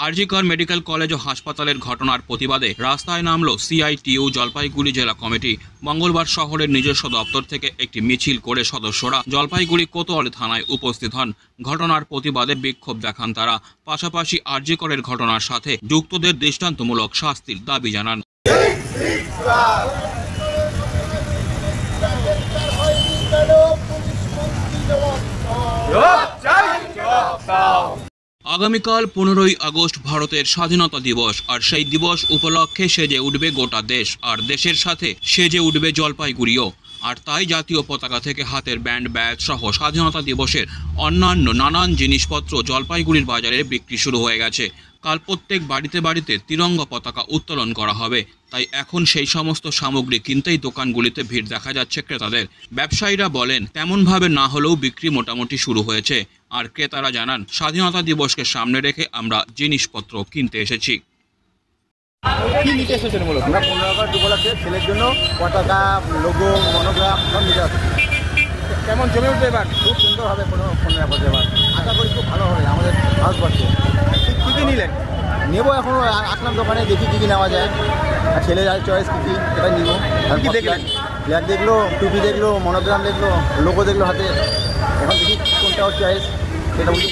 আরজি কর medical college ও হাসপাতালের ঘটনার প্রতিবাদে রাস্তায় নামল সিআইটিইউ জলপাইগুড়ি জেলা কমিটি। মঙ্গলবার শহরের নিজস্ব দপ্তর থেকে একটি মিছিল করে সদস্যরা জলপাইগুড়ি কোতোয়ালি থানায় উপস্থিত হন। ঘটনার প্রতিবাদে বিক্ষোভ দেখান তারা। পাশাপাশি আরজি করের ঘটনার সাথে যুক্তদের দৃষ্টান্তমূলক শাস্তির দাবি জানান। আগামীকাল 15ই আগস্ট ভারতের স্বাধীনতা দিবস, আর সেই দিবস উপলক্ষে সেজে উঠবে গোটা দেশ, আর দেশের সাথে সেজে উঠবে জলপাইগুড়িও। আর তাই জাতীয় পতাকা থেকে হাতের ব্যান্ড ব্যাজ সহ স্বাধীনতা দিবসের অন্যান্য নানান জিনিসপত্র জলপাইগুড়ির বাজারে বিক্রি শুরু হয়ে গেছে। কাল প্রত্যেক বাড়িতে বাড়িতে তিরঙ্গা পতাকা উত্তোলন করা হবে, তাই এখন সেই সমস্ত সামগ্রী কিনতেই দোকানগুলিতে ভিড় দেখা যাচ্ছে ক্রেতাদের। ব্যবসায়ীরা বলেন তেমনভাবে না হলেও বিক্রি মোটামুটি শুরু হয়েছে, আর ক্রেতারা জানান স্বাধীনতা দিবসকে সামনে রেখে আমরা জিনিসপত্র কিনতে এসেছি। কি নিতে এসেছেন মূলত? আমরা 15 আগস্ট উপলক্ষে ছেলের জন্য পতাকা, লোগো, মনোগ্রাম সব নিতে আসছি। কেমন জমে উঠবে এবার? খুব সুন্দর হবে 15 আগস্ট এবার। আশা করি খুব ভালো হবে আমাদের ভারতবর্ষে। কী কী নিলেন? নেবো এখনও আসলাম দোকানে, দেখি কী কী নেওয়া যায়। আর ছেলের আর চয়েস কী সেটাই নিবো। কী দেখলেন? ফ্ল্যাগ দেখলো, টুপি দেখলো, মনোগ্রাম দেখলো, লোগো দেখলো হাতে। এখন দেখি কোনটা ওর চয়েস সেটা বুঝি।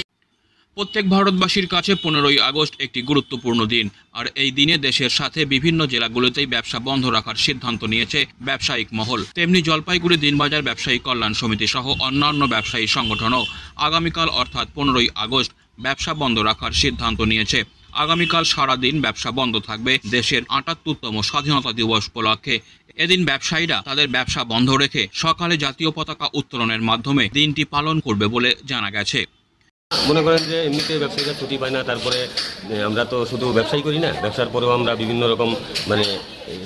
প্রত্যেক ভারতবাসীর কাছে 15ই আগস্ট একটি গুরুত্বপূর্ণ দিন, আর এই দিনে দেশের সাথে বিভিন্ন জেলাগুলোতেই ব্যবসা বন্ধ রাখার সিদ্ধান্ত নিয়েছে ব্যবসায়িক মহল। তেমনি জলপাইগুড়ি দিনবাজার ব্যবসায়ী কল্যাণ সমিতি সহ অন্যান্য ব্যবসায়ী সংগঠনও আগামীকাল অর্থাৎ 15ই আগস্ট ব্যবসা বন্ধ রাখার সিদ্ধান্ত নিয়েছে। আগামীকাল সারাদিন ব্যবসা বন্ধ থাকবে দেশের ৭৮তম স্বাধীনতা দিবস উপলক্ষে। এদিন ব্যবসায়ীরা তাদের ব্যবসা বন্ধ রেখে সকালে জাতীয় পতাকা উত্তোলনের মাধ্যমে দিনটি পালন করবে বলে জানা গেছে। মনে করেন যে এমনিতে ব্যবসায়ীরা ছুটি পায় না, তারপরে আমরা তো শুধু ব্যবসায়ী করি না, ব্যবসার পরেও আমরা বিভিন্ন রকম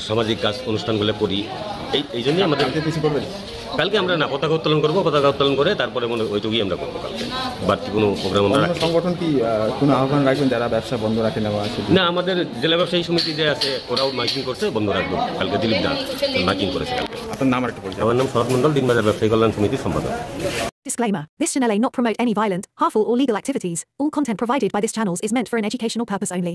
সামাজিক কাজ অনুষ্ঠানগুলো করি। এই জন্যই আমাদের কিছু করবেন। কালকে আমরা না পতাকা উত্তোলন করবো, পতাকা উত্তোলন করে তারপরে ওইটুকুই আমরা করবো। কালকে বাড়তি কোনো প্রোগ্রাম আমরা সংগঠন কি কোনো আহ্বান রাখবেন যারা ব্যবসা বন্ধ রাখে নেওয়া আছে? না, আমাদের জেলা ব্যবসায়ী সমিতি যে আছে ওরাও মাইকিং করছে বন্ধ রাখবো কালকে। দিলীপ দা মাইকিং করেছে কালকে। আপনার নাম আর একটু বলছেন? আমার নাম শরৎ মণ্ডল, দিনবাজার ব্যবসায়ী কল্যাণ সমিতির সম্পাদক। Disclaimer. This channel may not promote any violent, harmful or legal activities. All content provided by this channel is meant for an educational purpose only.